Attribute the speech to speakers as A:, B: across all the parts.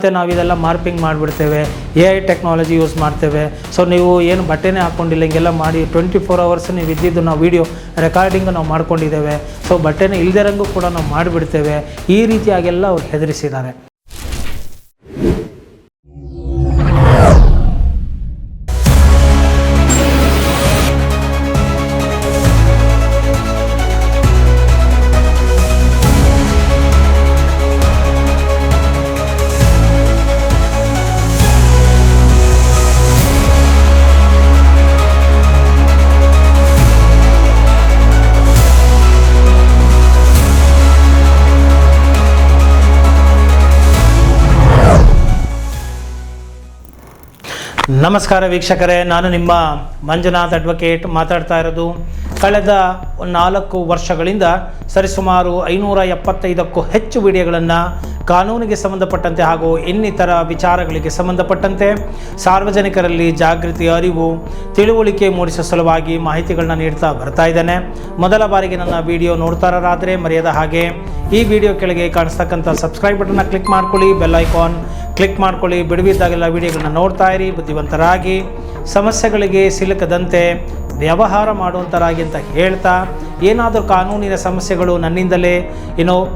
A: ಮತ್ತು ನಾವು ಇದೆಲ್ಲ ಮಾರ್ಪಿಂಗ್ ಮಾಡಿಬಿಡ್ತೇವೆ, AI ಟೆಕ್ನಾಲಜಿ ಯೂಸ್ ಮಾಡ್ತೇವೆ. ಸೊ ನೀವು ಏನು ಬಟ್ಟೆನೇ ಹಾಕ್ಕೊಂಡಿಲ್ಲ ಹಿಂಗೆಲ್ಲ ಮಾಡಿ 24 hours ನೀವು ಇದ್ದಿದ್ದು ನಾವು ವಿಡಿಯೋ ರೆಕಾರ್ಡಿಂಗ್ ನಾವು ಮಾಡ್ಕೊಂಡಿದ್ದೇವೆ. ಸೊ ಬಟ್ಟೆನೇ ಇಲ್ದಿರಂಗೂ ಕೂಡ ನಾವು ಮಾಡಿಬಿಡ್ತೇವೆ. ಈ ರೀತಿಯಾಗೆಲ್ಲ ಅವ್ರು ಹೆದರಿಸಿದ್ದಾರೆ. ನಮಸ್ಕಾರ ವೀಕ್ಷಕರೇ, ನಾನು ನಿಮ್ಮ ಮಂಜುನಾಥ್ ಅಡ್ವೊಕೇಟ್ ಮಾತಾಡ್ತಾ ಇರೋದು. ಕಳೆದ 4 ವರ್ಷಗಳಿಂದ ಸರಿಸುಮಾರು 575ಕ್ಕೂ ಹೆಚ್ಚು ವಿಡಿಯೋಗಳನ್ನು ಕಾನೂನಿಗೆ ಸಂಬಂಧಪಟ್ಟಂತೆ ಹಾಗೂ ಇನ್ನಿತರ ವಿಚಾರಗಳಿಗೆ ಸಂಬಂಧಪಟ್ಟಂತೆ ಸಾರ್ವಜನಿಕರಲ್ಲಿ ಜಾಗೃತಿ, ಅರಿವು, ತಿಳುವಳಿಕೆ ಮೂಡಿಸುವ ಸಲುವಾಗಿ ಮಾಹಿತಿಗಳನ್ನ ನೀಡ್ತಾ ಬರ್ತಾ ಇದ್ದೇನೆ. ಮೊದಲ ಬಾರಿಗೆ ನನ್ನ ವಿಡಿಯೋ ನೋಡ್ತಾರಾದರೆ ಮರೆಯದ ಹಾಗೆ ಈ ವಿಡಿಯೋ ಕೆಳಗೆ ಕಾಣಿಸ್ತಕ್ಕಂಥ ಸಬ್ಸ್ಕ್ರೈಬ್ ಬಟನ್ನ ಕ್ಲಿಕ್ ಮಾಡ್ಕೊಳ್ಳಿ, ಬೆಲ್ ಐಕಾನ್ ಕ್ಲಿಕ್ ಮಾಡ್ಕೊಳ್ಳಿ. ಬಿಡುವಿದ್ದಾಗೆಲ್ಲ ವಿಡಿಯೋಗಳನ್ನ ನೋಡ್ತಾ ಇರಿ. ಬುದ್ಧಿವಂತರಾಗಿ, ಸಮಸ್ಯೆಗಳಿಗೆ ಸಿಲುಕದಂತೆ ವ್ಯವಹಾರ ಮಾಡುವಂತರಾಗಿ ಅಂತ ಹೇಳ್ತಾ, ಏನಾದರೂ ಕಾನೂನಿನ ಸಮಸ್ಯೆಗಳು ನನ್ನಿಂದಲೇ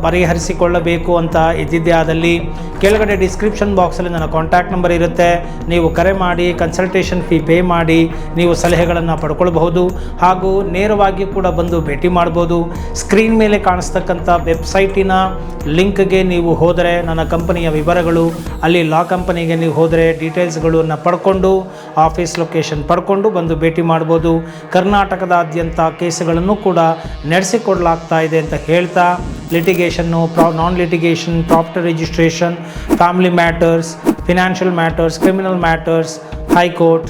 A: ಪರಿಹರಿಸಿಕೊಳ್ಳಬೇಕು ಅಂತ ಇದ್ದಿದ್ದೇ ಆದಲ್ಲಿ ಕೆಳಗಡೆ ಡಿಸ್ಕ್ರಿಪ್ಷನ್ ಬಾಕ್ಸಲ್ಲಿ ನನ್ನ ಕಾಂಟ್ಯಾಕ್ಟ್ ನಂಬರ್ ಇರುತ್ತೆ. ನೀವು ಕರೆ ಮಾಡಿ ಕನ್ಸಲ್ಟೇಷನ್ ಫೀ ಪೇ ಮಾಡಿ ನೀವು ಸಲಹೆಗಳನ್ನು ಪಡ್ಕೊಳ್ಬಹುದು. ಹಾಗೂ ನೇರವಾಗಿ ಕೂಡ ಬಂದು ಭೇಟಿ ಮಾಡ್ಬೋದು. ಸ್ಕ್ರೀನ್ ಮೇಲೆ ಕಾಣಿಸ್ತಕ್ಕಂಥ ವೆಬ್ಸೈಟಿನ ಲಿಂಕ್ಗೆ ನೀವು ಹೋದರೆ ನನ್ನ ಕಂಪನಿಯ ವಿವರಗಳು, ಅಲ್ಲಿ ಲಾ ಕಂಪನಿಗೆ ನೀವು ಹೋದರೆ ಡೀಟೇಲ್ಸ್ಗಳನ್ನು ಪಡ್ಕೊಂಡು ಆಫೀಸ್ ಲೊಕೇಶನ್ ಪಡ್ಕೊಂಡು ಬಂದು ಭೇಟಿ ಮಾಡ್ಬೋದು. ಕರ್ನಾಟಕದಾದ್ಯಂತ ಕೇಸುಗಳನ್ನು ಕೂಡ ನಡೆಸಿಕೊಡಲಾಗ್ತಾ ಇದೆ ಅಂತ ಹೇಳ್ತಾ, litigation, non litigation, property registration, family matters, financial matters, criminal matters, high court,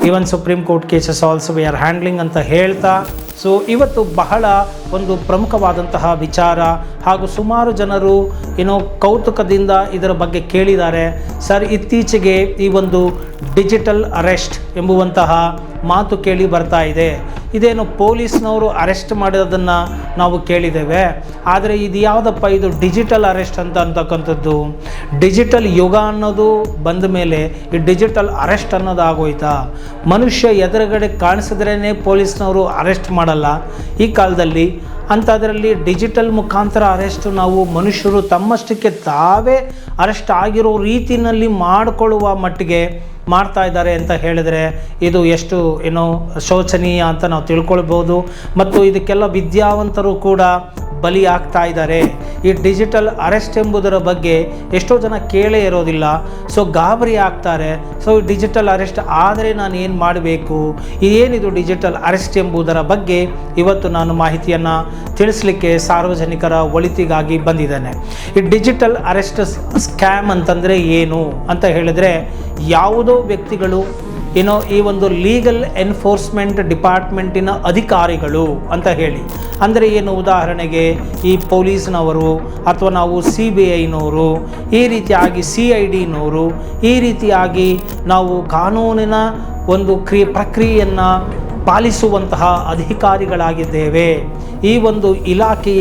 A: even supreme court cases also we are handling ಅಂತ ಹೇಳ್ತಾ, ಸೊ ಇವತ್ತು ಬಹಳ ಒಂದು ಪ್ರಮುಖವಾದಂತಹ ವಿಚಾರ ಹಾಗೂ ಸುಮಾರು ಜನರು ಕೌತುಕದಿಂದ ಇದರ ಬಗ್ಗೆ ಕೇಳಿದ್ದಾರೆ. ಸರ್, ಇತ್ತೀಚೆಗೆ ಈ ಒಂದು ಡಿಜಿಟಲ್ ಅರೆಸ್ಟ್ ಎಂಬುವಂತಹ ಮಾತು ಕೇಳಿ ಬರ್ತಾ ಇದೆ. ಇದೇನು ಪೊಲೀಸ್ನವರು ಅರೆಸ್ಟ್ ಮಾಡೋದನ್ನು ನಾವು ಕೇಳಿದ್ದೇವೆ, ಆದರೆ ಇದು ಯಾವುದಪ್ಪ ಇದು ಡಿಜಿಟಲ್ ಅರೆಸ್ಟ್ ಅಂತಕ್ಕಂಥದ್ದು? ಡಿಜಿಟಲ್ ಯುಗ ಅನ್ನೋದು ಬಂದ ಮೇಲೆ ಈ ಡಿಜಿಟಲ್ ಅರೆಸ್ಟ್ ಅನ್ನೋದು ಆಗೋಯ್ತಾ? ಮನುಷ್ಯ ಎದುರುಗಡೆ ಕಾಣಿಸಿದ್ರೇ ಪೊಲೀಸ್ನವರು ಅರೆಸ್ಟ್ ಮಾಡಲ್ಲ ಈ ಕಾಲದಲ್ಲಿ. ಅಂಥದ್ರಲ್ಲಿ ಡಿಜಿಟಲ್ ಮುಖಾಂತರ ಅರೆಸ್ಟ್ ನಾವು ಮನುಷ್ಯರು ತಮ್ಮಷ್ಟಕ್ಕೆ ತಾವೇ ಅರೆಸ್ಟ್ ಆಗಿರೋ ರೀತಿಯಲ್ಲಿ ಮಾಡಿಕೊಳ್ಳುವ ಮಟ್ಟಿಗೆ ಮಾಡ್ತಾ ಇದ್ದಾರೆ ಅಂತ ಹೇಳಿದರೆ ಇದು ಎಷ್ಟು ಶೋಚನೀಯ ಅಂತ ನಾವು ತಿಳ್ಕೊಳ್ಬೋದು. ಮತ್ತು ಇದಕ್ಕೆಲ್ಲ ವಿದ್ಯಾವಂತರು ಕೂಡ ಬಲಿ ಆಗ್ತಾ ಇದ್ದಾರೆ. ಈ ಡಿಜಿಟಲ್ ಅರೆಸ್ಟ್ ಎಂಬುದರ ಬಗ್ಗೆ ಎಷ್ಟೋ ಜನ ಕೇಳೇ ಇರೋದಿಲ್ಲ. ಸೊ ಗಾಬರಿ ಆಗ್ತಾರೆ. ಸೊ ಈ ಡಿಜಿಟಲ್ ಅರೆಸ್ಟ್ ಆದರೆ ನಾನು ಏನು ಮಾಡಬೇಕು, ಏನಿದು ಡಿಜಿಟಲ್ ಅರೆಸ್ಟ್ ಎಂಬುದರ ಬಗ್ಗೆ ಇವತ್ತು ನಾನು ಮಾಹಿತಿಯನ್ನು ತಿಳಿಸ್ಲಿಕ್ಕೆ ಸಾರ್ವಜನಿಕರ ಒಳಿತಿಗಾಗಿ ಬಂದಿದ್ದೇನೆ. ಈ ಡಿಜಿಟಲ್ ಅರೆಸ್ಟ್ ಸ್ಕ್ಯಾಮ್ ಅಂತಂದರೆ ಏನು ಅಂತ ಹೇಳಿದರೆ, ಯಾವುದೋ ವ್ಯಕ್ತಿಗಳು ಈ ಒಂದು ಲೀಗಲ್ ಎನ್ಫೋರ್ಸ್ಮೆಂಟ್ ಡಿಪಾರ್ಟ್ಮೆಂಟಿನ ಅಧಿಕಾರಿಗಳು ಅಂತ ಹೇಳಿ, ಅಂದರೆ ಏನು, ಉದಾಹರಣೆಗೆ ಈ ಪೊಲೀಸ್ನವರು ಅಥವಾ ನಾವು CBIನವರು, ಈ ರೀತಿಯಾಗಿ CIDನವರು, ಈ ರೀತಿಯಾಗಿ ನಾವು ಕಾನೂನಿನ ಒಂದು ಪ್ರಕ್ರಿಯೆಯನ್ನು ಪಾಲಿಸುವಂತಹ ಅಧಿಕಾರಿಗಳಾಗಿದ್ದೇವೆ. ಈ ಒಂದು ಇಲಾಖೆ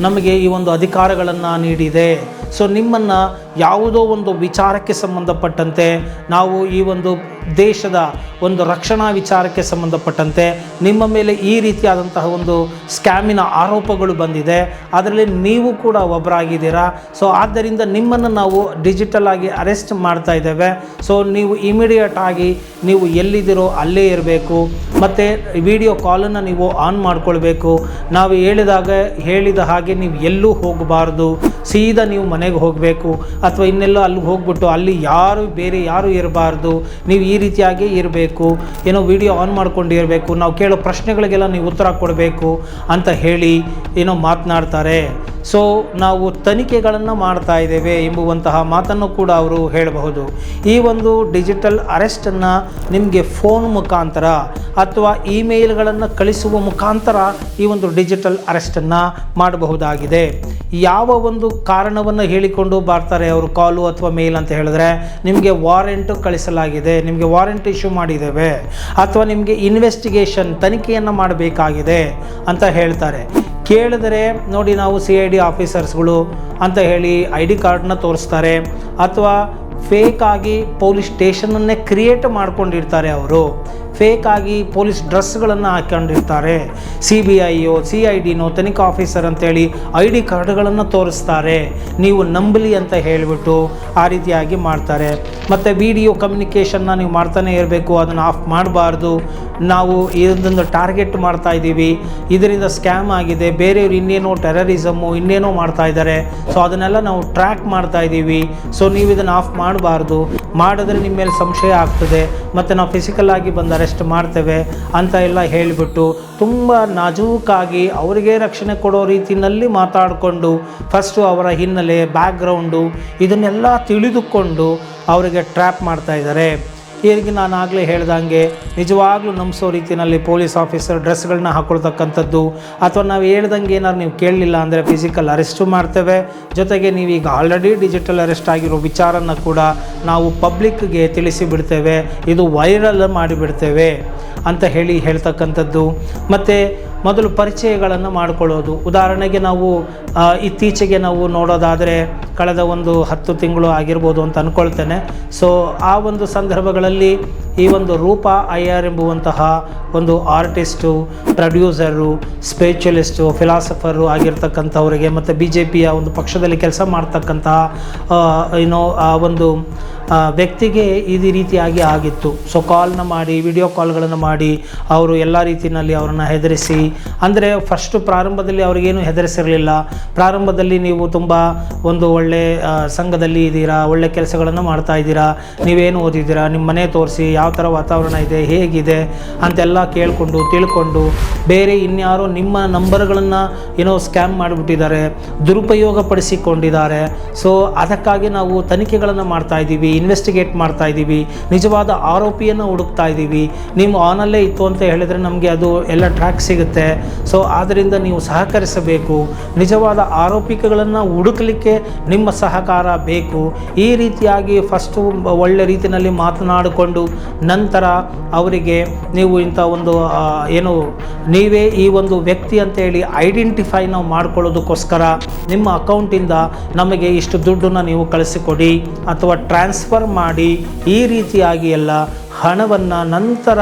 A: ನಮಗೆ ಈ ಒಂದು ಅಧಿಕಾರಗಳನ್ನು ನೀಡಿದೆ. ಸೊ ನಿಮ್ಮನ್ನು ಯಾವುದೋ ಒಂದು ವಿಚಾರಕ್ಕೆ ಸಂಬಂಧಪಟ್ಟಂತೆ, ನಾವು ಈ ಒಂದು ದೇಶದ ಒಂದು ರಕ್ಷಣಾ ವಿಚಾರಕ್ಕೆ ಸಂಬಂಧಪಟ್ಟಂತೆ ನಿಮ್ಮ ಮೇಲೆ ಈ ರೀತಿಯಾದಂತಹ ಒಂದು ಸ್ಕ್ಯಾಮಿನ ಆರೋಪಗಳು ಬಂದಿದೆ, ಅದರಲ್ಲಿ ನೀವು ಕೂಡ ಒಬ್ಬರಾಗಿದ್ದೀರಾ. ಸೊ ಆದ್ದರಿಂದ ನಿಮ್ಮನ್ನು ನಾವು ಡಿಜಿಟಲ್ ಆಗಿ ಅರೆಸ್ಟ್ ಮಾಡ್ತಾ ಇದ್ದೇವೆ. ಸೊ ನೀವು ಇಮಿಡಿಯೇಟ್ ಆಗಿ ನೀವು ಎಲ್ಲಿದ್ದೀರೋ ಅಲ್ಲೇ ಇರಬೇಕು. ಮತ್ತು ವಿಡಿಯೋ ಕಾಲನ್ನು ನೀವು ಆನ್ ಮಾಡ್ಕೊಳ್ಬೇಕು. ನಾವು ಹೇಳಿದ ಹಾಗೆ ನೀವು ಎಲ್ಲೂ ಹೋಗಬಾರ್ದು. ಸೀದಾ ನೀವು ಮನೆಗೆ ಹೋಗಬೇಕು, ಅಥವಾ ಇನ್ನೆಲ್ಲೋ ಅಲ್ಲಿಗೆ ಹೋಗ್ಬಿಟ್ಟು ಅಲ್ಲಿ ಬೇರೆ ಯಾರು ಇರಬಾರ್ದು. ನೀವು ಈ ರೀತಿಯಾಗಿ ಇರಬೇಕು. ವಿಡಿಯೋ ಆನ್ ಮಾಡ್ಕೊಂಡಿರಬೇಕು. ನಾವು ಕೇಳೋ ಪ್ರಶ್ನೆಗಳಿಗೆಲ್ಲ ನೀವು ಉತ್ತರ ಕೊಡಬೇಕು ಅಂತ ಹೇಳಿ ಮಾತನಾಡ್ತಾರೆ. ಸೊ ನಾವು ತನಿಖೆಗಳನ್ನು ಮಾಡ್ತಾ ಇದ್ದೇವೆ ಎಂಬುವಂತಹ ಮಾತನ್ನು ಕೂಡ ಅವರು ಹೇಳಬಹುದು. ಈ ಒಂದು ಡಿಜಿಟಲ್ ಅರೆಸ್ಟನ್ನು ನಿಮಗೆ ಫೋನ್ ಮುಖಾಂತರ ಅಥವಾ ಇಮೇಲ್ಗಳನ್ನು ಕಳಿಸುವ ಮುಖಾಂತರ ಈ ಒಂದು ಡಿಜಿಟಲ್ ಅರೆಸ್ಟನ್ನು ಮಾಡಬಹುದಾಗಿದೆ. ಯಾವ ಒಂದು ಕಾರಣವನ್ನು ಹೇಳಿಕೊಂಡು ಬರ್ತಾರೆ ಅವರು, ಕಾಲು ಅಥವಾ ಮೇಲ್ ಅಂತ ಹೇಳಿದ್ರೆ, ನಿಮಗೆ ವಾರೆಂಟು ಕಳಿಸಲಾಗಿದೆ, ನಿಮಗೆ ವಾರೆಂಟ್ ಇಶ್ಯೂ ಮಾಡಿದ್ದೇವೆ, ಅಥವಾ ನಿಮಗೆ ಇನ್ವೆಸ್ಟಿಗೇಷನ್ ತನಿಖೆಯನ್ನು ಮಾಡಬೇಕಾಗಿದೆ ಅಂತ ಹೇಳ್ತಾರೆ. ಕೇಳಿದರೆ ನೋಡಿ ನಾವು CID ಆಫೀಸರ್ಸ್ಗಳು ಅಂತ ಹೇಳಿ ID ಕಾರ್ಡ್ನ ತೋರಿಸ್ತಾರೆ, ಅಥವಾ ಫೇಕಾಗಿ ಪೊಲೀಸ್ ಸ್ಟೇಷನನ್ನೇ ಕ್ರಿಯೇಟ್ ಮಾಡ್ಕೊಂಡಿರ್ತಾರೆ. ಅವರು ಫೇಕಾಗಿ ಪೊಲೀಸ್ ಡ್ರೆಸ್ಗಳನ್ನು ಹಾಕ್ಕೊಂಡಿರ್ತಾರೆ. CBIಯೋ CIDನೋ ತನಿಖಾ ಆಫೀಸರ್ ಅಂತೇಳಿ ID ಕಾರ್ಡ್ಗಳನ್ನು ತೋರಿಸ್ತಾರೆ, ನೀವು ನಂಬಲಿ ಅಂತ ಹೇಳಿಬಿಟ್ಟು ಆ ರೀತಿಯಾಗಿ ಮಾಡ್ತಾರೆ. ಮತ್ತು ವಿಡಿಯೋ ಕಮ್ಯುನಿಕೇಷನ್ನ ನೀವು ಮಾಡ್ತಾನೆ ಇರಬೇಕು, ಅದನ್ನು ಆಫ್ ಮಾಡಬಾರ್ದು. ನಾವು ಇದೊಂದು ಟಾರ್ಗೆಟ್ ಮಾಡ್ತಾ ಇದ್ದೀವಿ, ಇದರಿಂದ ಸ್ಕ್ಯಾಮ್ ಆಗಿದೆ, ಬೇರೆಯವರು ಇನ್ನೇನೋ ಟೆರರಿಸಮ್ಮು ಇನ್ನೇನೋ ಮಾಡ್ತಾ ಇದ್ದಾರೆ, ಸೊ ಅದನ್ನೆಲ್ಲ ನಾವು ಟ್ರ್ಯಾಕ್ ಮಾಡ್ತಾ ಇದ್ದೀವಿ, ಸೊ ನೀವು ಇದನ್ನು ಆಫ್ ಮಾಡಬಾರ್ದು, ಮಾಡಿದ್ರೆ ನಿಮ್ಮ ಮೇಲೆ ಸಂಶಯ ಆಗ್ತದೆ, ಮತ್ತು ನಾವು ಫಿಸಿಕಲ್ ಆಗಿ ಬಂದು ಅರೆಸ್ಟ್ ಮಾಡ್ತೇವೆ ಅಂತ ಎಲ್ಲ ಹೇಳಿಬಿಟ್ಟು ತುಂಬ ನಾಜೂಕಾಗಿ ಅವರಿಗೆ ರಕ್ಷಣೆ ಕೊಡೋ ರೀತಿಯಲ್ಲಿ ಮಾತಾಡಿಕೊಂಡು ಫಸ್ಟು ಅವರ ಹಿನ್ನೆಲೆ ಬ್ಯಾಕ್ಗ್ರೌಂಡು ಇದನ್ನೆಲ್ಲ ತಿಳಿದುಕೊಂಡು ಅವರಿಗೆ ಟ್ರ್ಯಾಪ್ ಮಾಡ್ತಾ ಇದ್ದಾರೆ. ಈಗ ನಾನು ಆಗಲೇ ಹೇಳ್ದಂಗೆ ನಿಜವಾಗ್ಲೂ ನಂಬಿಸೋ ರೀತಿಯಲ್ಲಿ ಪೊಲೀಸ್ ಆಫೀಸರ್ ಡ್ರೆಸ್ಗಳನ್ನ ಹಾಕೊಳ್ತಕ್ಕಂಥದ್ದು, ಅಥವಾ ನಾವು ಹೇಳ್ದಂಗೆ ಏನಾದ್ರು ನೀವು ಕೇಳಲಿಲ್ಲ ಅಂದರೆ ಫಿಸಿಕಲ್ ಅರೆಸ್ಟು ಮಾಡ್ತೇವೆ. ಜೊತೆಗೆ ನೀವೀಗ ಆಲ್ರೆಡಿ ಡಿಜಿಟಲ್ ಅರೆಸ್ಟ್ ಆಗಿರೋ ವಿಚಾರನ ಕೂಡ ನಾವು ಪಬ್ಲಿಕ್ಗೆ ತಿಳಿಸಿ ಬಿಡ್ತೇವೆ, ಇದು ವೈರಲ್ ಮಾಡಿಬಿಡ್ತೇವೆ ಅಂತ ಹೇಳ್ತಕ್ಕಂಥದ್ದು. ಮತ್ತು ಮೊದಲು ಪರಿಚಯಗಳನ್ನು ಮಾಡಿಕೊಳ್ಳೋದು. ಉದಾಹರಣೆಗೆ ನಾವು ಇತ್ತೀಚೆಗೆ ನಾವು ನೋಡೋದಾದರೆ ಕಳೆದ ಒಂದು 10 ತಿಂಗಳು ಆಗಿರ್ಬೋದು ಅಂತ ಅಂದ್ಕೊಳ್ತೇನೆ. ಸೊ ಆ ಒಂದು ಸಂದರ್ಭಗಳಲ್ಲಿ ಈ ಒಂದು ರೂಪಾ IR ಎಂಬುವಂತಹ ಒಂದು ಆರ್ಟಿಸ್ಟು, ಪ್ರೊಡ್ಯೂಸರು, ಸ್ಪಿರಿಚುವಲಿಸ್ಟು, ಫಿಲಾಸಫರು ಆಗಿರ್ತಕ್ಕಂಥವರಿಗೆ ಮತ್ತು BJPಯ ಒಂದು ಪಕ್ಷದಲ್ಲಿ ಕೆಲಸ ಮಾಡ್ತಕ್ಕಂತಹ ಆ ಒಂದು ವ್ಯಕ್ತಿಗೆ ಈ ರೀತಿಯಾಗಿ ಆಗಿತ್ತು. ಸೊ ಕಾಲ್ನ ಮಾಡಿ, ವಿಡಿಯೋ ಕಾಲ್ಗಳನ್ನು ಮಾಡಿ ಅವರು ಎಲ್ಲ ರೀತಿಯಲ್ಲಿ ಅವರನ್ನು ಹೆದರಿಸಿ, ಅಂದರೆ ಫಸ್ಟು ಪ್ರಾರಂಭದಲ್ಲಿ ಅವ್ರಿಗೇನು ಹೆದರಿಸಿರಲಿಲ್ಲ. ಪ್ರಾರಂಭದಲ್ಲಿ ನೀವು ತುಂಬ ಒಂದು ಒಳ್ಳೆ ಸಂಘದಲ್ಲಿ ಇದ್ದೀರಾ, ಒಳ್ಳೆ ಕೆಲಸಗಳನ್ನು ಮಾಡ್ತಾ ಇದ್ದೀರಾ, ನೀವೇನು ಓದಿದ್ದೀರಾ, ನಿಮ್ಮ ಮನೆ ತೋರಿಸಿ, ಯಾವ ಥರ ವಾತಾವರಣ ಇದೆ, ಹೇಗಿದೆ ಅಂತೆಲ್ಲ ಕೇಳಿಕೊಂಡು ತಿಳ್ಕೊಂಡು ಬೇರೆ ಇನ್ಯಾರೋ ನಿಮ್ಮ ನಂಬರ್ಗಳನ್ನು ಸ್ಕ್ಯಾಮ್ ಮಾಡಿಬಿಟ್ಟಿದ್ದಾರೆ, ದುರುಪಯೋಗ ಪಡಿಸಿಕೊಂಡಿದ್ದಾರೆ. ಸೊ ಅದಕ್ಕಾಗಿ ನಾವು ತನಿಖೆಗಳನ್ನು ಮಾಡ್ತಾ ಇದ್ದೀವಿ, ಇನ್ವೆಸ್ಟಿಗೇಟ್ ಮಾಡ್ತಾ ಇದ್ದೀವಿ, ನಿಜವಾದ ಆರೋಪಿಯನ್ನು ಹುಡುಕ್ತಾ ಇದ್ದೀವಿ, ನಿಮ್ಮ ಆನಲ್ಲೇ ಇತ್ತು ಅಂತ ಹೇಳಿದರೆ ನಮಗೆ ಅದು ಎಲ್ಲ ಟ್ರ್ಯಾಕ್ ಸಿಗುತ್ತೆ. ಸೊ ಆದ್ದರಿಂದ ನೀವು ಸಹಕರಿಸಬೇಕು, ನಿಜವಾದ ಆರೋಪಿಗಳನ್ನು ಹುಡುಕಲಿಕ್ಕೆ ನಿಮ್ಮ ಸಹಕಾರ ಬೇಕು. ಈ ರೀತಿಯಾಗಿ ಫಸ್ಟು ಒಳ್ಳೆ ರೀತಿಯಲ್ಲಿ ಮಾತನಾಡಿಕೊಂಡು ನಂತರ ಅವರಿಗೆ ನೀವು ಇಂಥ ಒಂದು ನೀವೇ ಈ ಒಂದು ವ್ಯಕ್ತಿ ಅಂತೇಳಿ ಐಡೆಂಟಿಫೈ ನಾವು ಮಾಡ್ಕೊಳ್ಳೋದಕ್ಕೋಸ್ಕರ ನಿಮ್ಮ ಅಕೌಂಟಿಂದ ನಮಗೆ ಇಷ್ಟು ದುಡ್ಡನ್ನು ನೀವು ಕಳಿಸಿಕೊಡಿ ಅಥವಾ ಟ್ರಾನ್ಸ್ಫರ್ ಮಾಡಿ, ಈ ರೀತಿಯಾಗಿ ಎಲ್ಲ ಹಣವನ್ನು ನಂತರ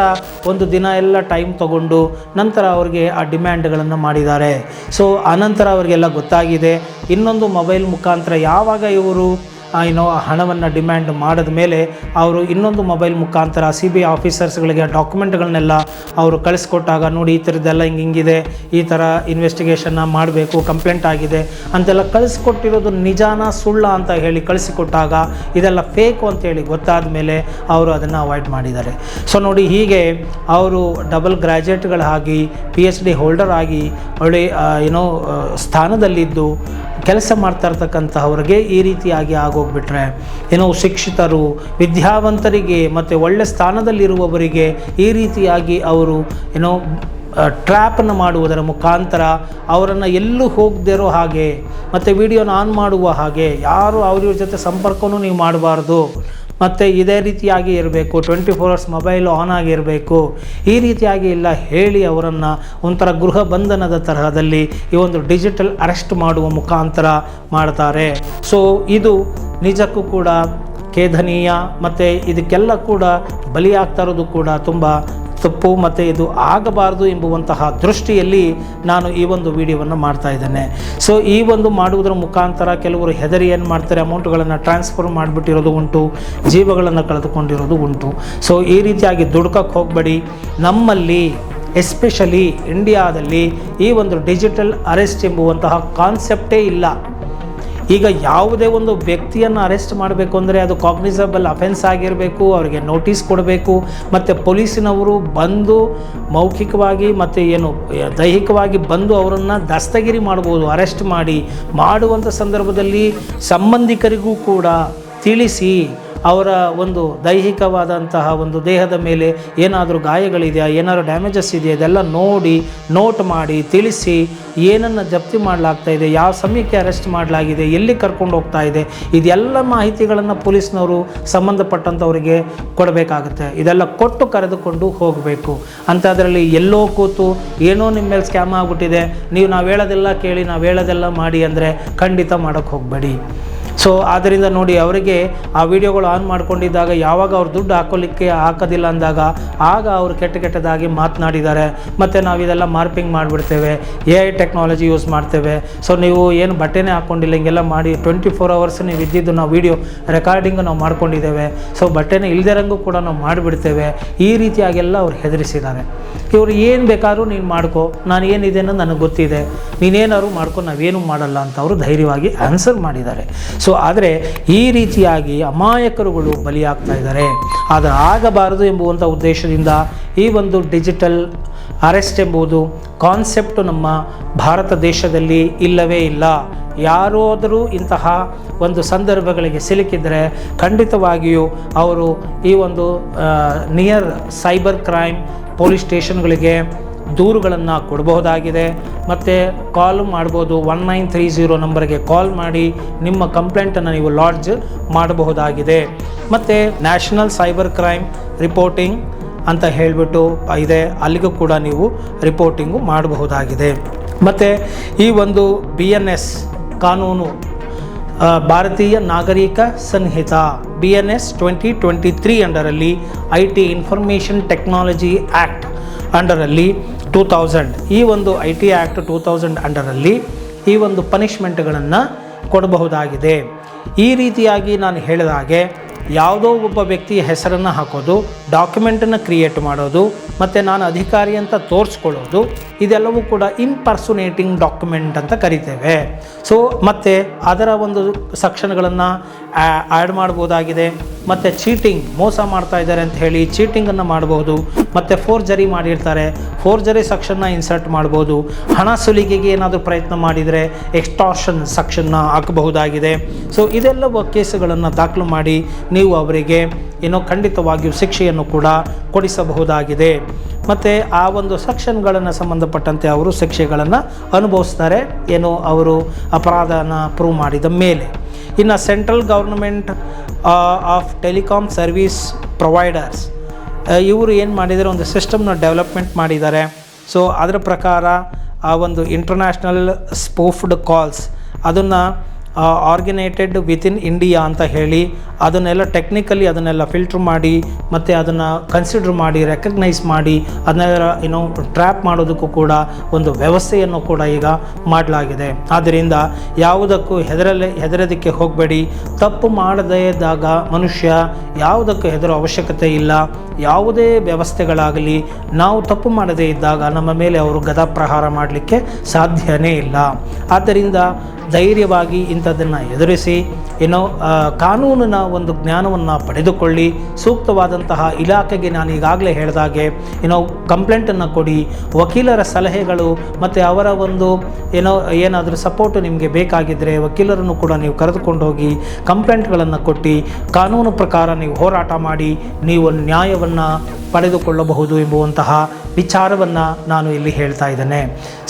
A: ಒಂದು ದಿನ ಎಲ್ಲ ಟೈಮ್ ತಗೊಂಡು ನಂತರ ಅವರಿಗೆ ಆ ಡಿಮ್ಯಾಂಡ್ಗಳನ್ನು ಮಾಡಿದ್ದಾರೆ. ಸೊ ಆನಂತರ ಅವರಿಗೆಲ್ಲ ಗೊತ್ತಾಗಿದೆ. ಇನ್ನೊಂದು ಮೊಬೈಲ್ ಮುಖಾಂತರ ಯಾವಾಗ ಇವರು ಹಣವನ್ನು ಡಿಮ್ಯಾಂಡ್ ಮಾಡಿದ ಮೇಲೆ ಅವರು ಇನ್ನೊಂದು ಮೊಬೈಲ್ ಮುಖಾಂತರ CBI ಆಫೀಸರ್ಸ್ಗಳಿಗೆ ಡಾಕ್ಯುಮೆಂಟ್ಗಳನ್ನೆಲ್ಲ ಅವರು ಕಳಿಸ್ಕೊಟ್ಟಾಗ, ನೋಡಿ ಈ ಥರದ್ದೆಲ್ಲ ಹಿಂಗಿದೆ, ಈ ಥರ ಇನ್ವೆಸ್ಟಿಗೇಷನ್ನ ಮಾಡಬೇಕು, ಕಂಪ್ಲೇಂಟ್ ಆಗಿದೆ ಅಂತೆಲ್ಲ ಕಳಿಸ್ಕೊಟ್ಟಿರೋದು ನಿಜಾನ ಸುಳ್ಳ ಅಂತ ಹೇಳಿ ಕಳಿಸಿಕೊಟ್ಟಾಗ ಇದೆಲ್ಲ ಫೇಕು ಅಂತೇಳಿ ಗೊತ್ತಾದ ಮೇಲೆ ಅವರು ಅದನ್ನು ಅವಾಯ್ಡ್ ಮಾಡಿದ್ದಾರೆ. ಸೊ ನೋಡಿ, ಹೀಗೆ ಅವರು ಡಬಲ್ ಗ್ರ್ಯಾಜುಯೇಟ್ಗಳಾಗಿ PhD ಹೋಲ್ಡರ್ ಆಗಿ ಒಳ್ಳೆ ಸ್ಥಾನದಲ್ಲಿದ್ದು ಕೆಲಸ ಮಾಡ್ತಾ ಇರ್ತಕ್ಕಂಥವ್ರಿಗೆ ಈ ರೀತಿಯಾಗಿ ಆಗೋಗ್ಬಿಟ್ರೆ ಶಿಕ್ಷಿತರು, ವಿದ್ಯಾವಂತರಿಗೆ ಮತ್ತು ಒಳ್ಳೆ ಸ್ಥಾನದಲ್ಲಿರುವವರಿಗೆ ಈ ರೀತಿಯಾಗಿ ಅವರು ಟ್ರ್ಯಾಪನ್ನು ಮಾಡುವುದರ ಮುಖಾಂತರ ಅವರನ್ನು ಎಲ್ಲೂ ಹೋಗದಿರೋ ಹಾಗೆ ಮತ್ತು ವಿಡಿಯೋನ ಆನ್ ಮಾಡುವ ಹಾಗೆ, ಯಾರು ಅವ್ರ ಜೊತೆ ಸಂಪರ್ಕವೂ ನೀವು ಮಾಡಬಾರ್ದು, ಮತ್ತು ಇದೇ ರೀತಿಯಾಗಿ ಇರಬೇಕು, 24 hours ಮೊಬೈಲು ಆನ್ ಆಗಿರಬೇಕು, ಈ ರೀತಿಯಾಗಿ ಎಲ್ಲ ಹೇಳಿ ಅವರನ್ನು ಒಂಥರ ಗೃಹ ಬಂಧನದ ತರಹದಲ್ಲಿ ಈ ಒಂದು ಡಿಜಿಟಲ್ ಅರೆಸ್ಟ್ ಮಾಡುವ ಮುಖಾಂತರ ಮಾಡ್ತಾರೆ. ಸೊ ಇದು ನಿಜಕ್ಕೂ ಕೂಡ ಖೇದನೀಯ, ಮತ್ತು ಇದಕ್ಕೆಲ್ಲ ಕೂಡ ಬಲಿಯಾಗ್ತಾ ಇರೋದು ಕೂಡ ತುಂಬ ತಪ್ಪು, ಮತ್ತು ಇದು ಆಗಬಾರ್ದು ಎಂಬುವಂತಹ ದೃಷ್ಟಿಯಲ್ಲಿ ನಾನು ಈ ಒಂದು ವಿಡಿಯೋವನ್ನು ಮಾಡ್ತಾ ಇದ್ದೇನೆ. ಸೊ ಈ ಒಂದು ಮಾಡುವುದರ ಮುಖಾಂತರ ಕೆಲವರು ಹೆದರಿ ಏನು ಮಾಡ್ತಾರೆ, ಅಮೌಂಟ್ಗಳನ್ನು ಟ್ರಾನ್ಸ್ಫರ್ ಮಾಡಿಬಿಟ್ಟಿರೋದು ಉಂಟು, ಜೀವಗಳನ್ನು ಕಳೆದುಕೊಂಡಿರೋದು ಉಂಟು. ಸೊ ಈ ರೀತಿಯಾಗಿ ದುಡ್ಕಕ್ಕೆ ಹೋಗಬೇಡಿ. ನಮ್ಮಲ್ಲಿ ಎಸ್ಪೆಷಲಿ ಇಂಡಿಯಾದಲ್ಲಿ ಈ ಒಂದು ಡಿಜಿಟಲ್ ಅರೆಸ್ಟ್ ಎಂಬುವಂತಹ ಕಾನ್ಸೆಪ್ಟೇ ಇಲ್ಲ. ಈಗ ಯಾವುದೇ ಒಂದು ವ್ಯಕ್ತಿಯನ್ನು ಅರೆಸ್ಟ್ ಮಾಡಬೇಕು ಅಂದರೆ ಅದು ಕಾಗ್ನಿಸಬಲ್ ಅಫೆನ್ಸ್ ಆಗಿರಬೇಕು, ಅವರಿಗೆ ನೋಟಿಸ್ ಕೊಡಬೇಕು, ಮತ್ತು ಪೊಲೀಸಿನವರು ಬಂದು ಮೌಖಿಕವಾಗಿ ಮತ್ತು ದೈಹಿಕವಾಗಿ ಬಂದು ಅವರನ್ನು ದಸ್ತಗಿರಿ ಮಾಡ್ಬೋದು. ಅರೆಸ್ಟ್ ಮಾಡುವಂಥ ಸಂದರ್ಭದಲ್ಲಿ ಸಂಬಂಧಿಕರಿಗೂ ಕೂಡ ತಿಳಿಸಿ ಅವರ ಒಂದು ದೈಹಿಕವಾದಂತಹ ಒಂದು ದೇಹದ ಮೇಲೆ ಏನಾದರೂ ಗಾಯಗಳಿದೆಯಾ, ಏನಾದರೂ ಡ್ಯಾಮೇಜಸ್ ಇದೆಯಾ, ಇದೆಲ್ಲ ನೋಟ್ ಮಾಡಿ ತಿಳಿಸಿ ಏನನ್ನು ಜಪ್ತಿ ಮಾಡಲಾಗ್ತಾ ಇದೆ, ಯಾವ ಸಮಯಕ್ಕೆ ಅರೆಸ್ಟ್ ಮಾಡಲಾಗಿದೆ, ಎಲ್ಲಿ ಕರ್ಕೊಂಡು ಹೋಗ್ತಾ ಇದೆ, ಇದೆಲ್ಲ ಮಾಹಿತಿಗಳನ್ನು ಪೊಲೀಸ್ನವರು ಸಂಬಂಧಪಟ್ಟಂಥವರಿಗೆ ಕೊಡಬೇಕಾಗುತ್ತೆ. ಇದೆಲ್ಲ ಕೊಟ್ಟು ಕರೆದುಕೊಂಡು ಹೋಗಬೇಕು. ಅಂಥದ್ರಲ್ಲಿ ಎಲ್ಲೋ ಕೂತು ಏನೋ ನಿಮ್ಮ ಮೇಲೆ ಸ್ಕ್ಯಾಮ್ ಆಗಿಬಿಟ್ಟಿದೆ, ನಾವು ಹೇಳೋದೆಲ್ಲ ಕೇಳಿ ನಾವು ಹೇಳೋದೆಲ್ಲ ಮಾಡಿ ಅಂದರೆ ಖಂಡಿತ ಮಾಡೋಕ್ಕೆ ಹೋಗಬೇಡಿ. ಸೊ ಆದ್ದರಿಂದ ನೋಡಿ, ಅವರಿಗೆ ಆ ವಿಡಿಯೋಗಳು ಆನ್ ಮಾಡ್ಕೊಂಡಿದ್ದಾಗ ಯಾವಾಗ ಅವ್ರು ದುಡ್ಡು ಹಾಕೋದಿಲ್ಲ ಅಂದಾಗ ಆಗ ಅವರು ಕೆಟ್ಟದಾಗಿ ಮಾತನಾಡಿದ್ದಾರೆ. ಮತ್ತು ನಾವು ಇದೆಲ್ಲ ಮಾರ್ಪಿಂಗ್ ಮಾಡಿಬಿಡ್ತೇವೆ, AI ಟೆಕ್ನಾಲಜಿ ಯೂಸ್ ಮಾಡ್ತೇವೆ, ಸೊ ನೀವು ಏನು ಬಟ್ಟೆನೇ ಹಾಕ್ಕೊಂಡಿಲ್ಲ ಹಿಂಗೆಲ್ಲ ಮಾಡಿ 24 hours ನೀವು ಇದ್ದಿದ್ದು ನಾವು ವಿಡಿಯೋ ರೆಕಾರ್ಡಿಂಗು ನಾವು ಮಾಡ್ಕೊಂಡಿದ್ದೇವೆ, ಸೊ ಬಟ್ಟೆನೇ ಇಲ್ದಿರಂಗೂ ಕೂಡ ನಾವು ಮಾಡಿಬಿಡ್ತೇವೆ, ಈ ರೀತಿಯಾಗೆಲ್ಲ ಅವ್ರು ಹೆದರಿಸಿದ್ದಾರೆ. ಇವರು ಏನು ಬೇಕಾದ್ರೂ ನೀನು ಮಾಡ್ಕೋ, ನಾನು ಏನಿದೆ ಅನ್ನೋದು ನನಗೆ ಗೊತ್ತಿದೆ, ನೀನೇನಾದ್ರು ಮಾಡ್ಕೊ, ನಾವೇನು ಮಾಡಲ್ಲ ಅಂತ ಅವರು ಧೈರ್ಯವಾಗಿ ಆನ್ಸರ್ ಮಾಡಿದ್ದಾರೆ. ಸೊ ಆದರೆ ಈ ರೀತಿಯಾಗಿ ಅಮಾಯಕರುಗಳು ಬಲಿಯಾಗ್ತಾ ಇದ್ದಾರೆ. ಅದು ಆಗಬಾರದು ಎಂಬುವಂಥ ಉದ್ದೇಶದಿಂದ ಈ ಒಂದು ಡಿಜಿಟಲ್ ಅರೆಸ್ಟ್ ಎಂಬುದು ಕಾನ್ಸೆಪ್ಟು ನಮ್ಮ ಭಾರತ ದೇಶದಲ್ಲಿ ಇಲ್ಲವೇ ಇಲ್ಲ. ಯಾರಾದರೂ ಇಂತಹ ಒಂದು ಸಂದರ್ಭಗಳಿಗೆ ಸಿಲುಕಿದರೆ ಖಂಡಿತವಾಗಿಯೂ ಅವರು ಈ ಒಂದು ನಿಯರ್ ಸೈಬರ್ ಕ್ರೈಮ್ ಪೊಲೀಸ್ ಸ್ಟೇಷನ್ಗಳಿಗೆ ದೂರುಗಳನ್ನು ಕೊಡಬಹುದಾಗಿದೆ. ಮತ್ತು ಕಾಲ್ ಮಾಡ್ಬೋದು, 1930 ನಂಬರ್ಗೆ ಕಾಲ್ ಮಾಡಿ ನಿಮ್ಮ ಕಂಪ್ಲೇಂಟನ್ನು ನೀವು ಲಾಡ್ಜ್ ಮಾಡಬಹುದಾಗಿದೆ. ಮತ್ತು ನ್ಯಾಷನಲ್ ಸೈಬರ್ ಕ್ರೈಮ್ ರಿಪೋರ್ಟಿಂಗ್ ಅಂತ ಹೇಳಿಬಿಟ್ಟು ಇದೆ, ಅಲ್ಲಿಗೂ ಕೂಡ ನೀವು ರಿಪೋರ್ಟಿಂಗು ಮಾಡಬಹುದಾಗಿದೆ. ಮತ್ತು ಈ ಒಂದು BNS ಕಾನೂನು, ಭಾರತೀಯ ನಾಗರಿಕ ಸಂಹಿತ BNS 2023 ಅಂಡರಲ್ಲಿ IT ಇನ್ಫಾರ್ಮೇಷನ್ ಟೆಕ್ನಾಲಜಿ ಆ್ಯಕ್ಟ್ ಅಂಡರಲ್ಲಿ 2000, ಈ ಒಂದು IT ಆ್ಯಕ್ಟ್ 2000 ಅಂಡರಲ್ಲಿ ಈ ಒಂದು ಪನಿಷ್ಮೆಂಟ್ಗಳನ್ನು ಕೊಡಬಹುದಾಗಿದೆ. ಈ ರೀತಿಯಾಗಿ ನಾನು ಹೇಳಿದ ಹಾಗೆ ಯಾವುದೋ ಒಬ್ಬ ವ್ಯಕ್ತಿಯ ಹೆಸರನ್ನು ಹಾಕೋದು, ಡಾಕ್ಯುಮೆಂಟನ್ನು ಕ್ರಿಯೇಟ್ ಮಾಡೋದು, ಮತ್ತು ನಾನು ಅಧಿಕಾರಿ ಅಂತ ತೋರಿಸ್ಕೊಳ್ಳೋದು, ಇದೆಲ್ಲವೂ ಕೂಡ ಇಂಪರ್ಸೊನೇಟಿಂಗ್ ಡಾಕ್ಯುಮೆಂಟ್ ಅಂತ ಕರಿತೇವೆ. ಸೊ ಮತ್ತು ಅದರ ಒಂದು ಸೆಕ್ಷನ್ಗಳನ್ನು ಆ್ಯಡ್ ಮಾಡ್ಬೋದಾಗಿದೆ. ಮತ್ತು ಚೀಟಿಂಗ್, ಮೋಸ ಮಾಡ್ತಾ ಇದ್ದಾರೆ ಅಂತ ಹೇಳಿ ಚೀಟಿಂಗನ್ನು ಮಾಡ್ಬೋದು. ಮತ್ತು ಫೋರ್ಜರಿ ಮಾಡಿರ್ತಾರೆ, ಫೋರ್ಜರಿ ಸೆಕ್ಷನ್ನ ಇನ್ಸರ್ಟ್ ಮಾಡ್ಬೋದು. ಹಣ ಸುಲಿಗೆಗೆ ಏನಾದರೂ ಪ್ರಯತ್ನ ಮಾಡಿದರೆ ಎಕ್ಸ್ಟಾರ್ಷನ್ ಸೆಕ್ಷನ್ನ ಹಾಕಬಹುದಾಗಿದೆ. ಸೊ ಇದೆಲ್ಲ ಕೇಸುಗಳನ್ನು ದಾಖಲು ಮಾಡಿ ನೀವು ಅವರಿಗೆ ಖಂಡಿತವಾಗಿಯೂ ಶಿಕ್ಷೆಯನ್ನು ಕೂಡ ಕೊಡಿಸಬಹುದಾಗಿದೆ. ಮತ್ತು ಆ ಒಂದು ಸೆಕ್ಷನ್ಗಳನ್ನು ಸಂಬಂಧಪಟ್ಟಂತೆ ಅವರು ಶಿಕ್ಷೆಗಳನ್ನು ಅನುಭವಿಸ್ತಾರೆ, ಅವರು ಅಪರಾಧನ ಪ್ರೂವ್ ಮಾಡಿದ ಮೇಲೆ. ಇನ್ನು central government of telecom service providers, ಇವರು ಏನು ಮಾಡಿದ್ದಾರೆ, ಒಂದು ಸಿಸ್ಟಮ್ನ ಡೆವಲಪ್ಮೆಂಟ್ ಮಾಡಿದ್ದಾರೆ. ಸೊ ಅದರ ಪ್ರಕಾರ ಆ ಒಂದು ಇಂಟರ್ನ್ಯಾಷನಲ್ ಸ್ಪೂಫ್ಡ್ ಕಾಲ್ಸ್ ಅದನ್ನು ಆರ್ಗನೈಟೆಡ್ ವಿತಿನ್ ಇಂಡಿಯಾ ಅಂತ ಹೇಳಿ ಅದನ್ನೆಲ್ಲ ಟೆಕ್ನಿಕಲಿ ಅದನ್ನೆಲ್ಲ ಫಿಲ್ಟ್ರ್ ಮಾಡಿ ಮತ್ತು ಅದನ್ನು ಕನ್ಸಿಡರ್ ಮಾಡಿ ರೆಕಗ್ನೈಸ್ ಮಾಡಿ ಅದನ್ನೆಲ್ಲ ಟ್ರ್ಯಾಪ್ ಮಾಡೋದಕ್ಕೂ ಕೂಡ ಒಂದು ವ್ಯವಸ್ಥೆಯನ್ನು ಕೂಡ ಈಗ ಮಾಡಲಾಗಿದೆ. ಆದ್ದರಿಂದ ಯಾವುದಕ್ಕೂ ಹೆದರೋದಕ್ಕೆ ಹೋಗಬೇಡಿ. ತಪ್ಪು ಮಾಡದೇ ಇದ್ದಾಗ ಮನುಷ್ಯ ಯಾವುದಕ್ಕೂ ಹೆದರೋ ಅವಶ್ಯಕತೆ ಇಲ್ಲ. ಯಾವುದೇ ವ್ಯವಸ್ಥೆಗಳಾಗಲಿ ನಾವು ತಪ್ಪು ಮಾಡದೇ ಇದ್ದಾಗ ನಮ್ಮ ಮೇಲೆ ಅವರು ಗದಾಪ್ರಹಾರ ಮಾಡಲಿಕ್ಕೆ ಸಾಧ್ಯನೇ ಇಲ್ಲ. ಆದ್ದರಿಂದ ಧೈರ್ಯವಾಗಿ ಇಂಥದ್ದನ್ನು ಎದುರಿಸಿ ಕಾನೂನಿನ ಒಂದು ಜ್ಞಾನವನ್ನು ಪಡೆದುಕೊಳ್ಳಿ. ಸೂಕ್ತವಾದಂತಹ ಇಲಾಖೆಗೆ ನಾನು ಈಗಾಗಲೇ ಹೇಳಿದಾಗೆ ಕಂಪ್ಲೇಂಟನ್ನು ಕೊಡಿ. ವಕೀಲರ ಸಲಹೆಗಳು ಮತ್ತು ಅವರ ಒಂದು ಏನಾದರೂ ಸಪೋರ್ಟು ನಿಮಗೆ ಬೇಕಾಗಿದ್ದರೆ ವಕೀಲರನ್ನು ಕೂಡ ನೀವು ಕರೆದುಕೊಂಡು ಹೋಗಿ ಕಂಪ್ಲೇಂಟ್ಗಳನ್ನು ಕೊಟ್ಟು ಕಾನೂನು ಪ್ರಕಾರ ನೀವು ಹೋರಾಟ ಮಾಡಿ ನೀವು ನ್ಯಾಯವನ್ನು ಪಡೆದುಕೊಳ್ಳಬಹುದು ಎಂಬುವಂತಹ ವಿಚಾರವನ್ನು ನಾನು ಇಲ್ಲಿ ಹೇಳ್ತಾ ಇದ್ದೇನೆ.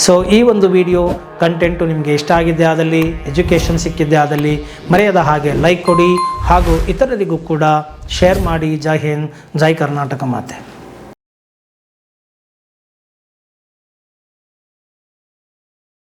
A: ಸೊ ಈ ಒಂದು ವಿಡಿಯೋ ಕಂಟೆಂಟು ನಿಮಗೆ ಇಷ್ಟ ಆಗಿದ್ದೇ ಆದಲ್ಲಿ, ಎಜುಕೇಷನ್ ಸಿಕ್ಕಿದ್ದೇ ಆದಲ್ಲಿ ಮರೆಯದ ಹಾಗೆ ಲೈಕ್ ಕೊಡಿ ಹಾಗೂ ಇತರರಿಗೂ ಕೂಡ ಶೇರ್ ಮಾಡಿ. ಜೈ ಹಿಂದ್, ಜೈ ಕರ್ನಾಟಕ ಮಾತೆ.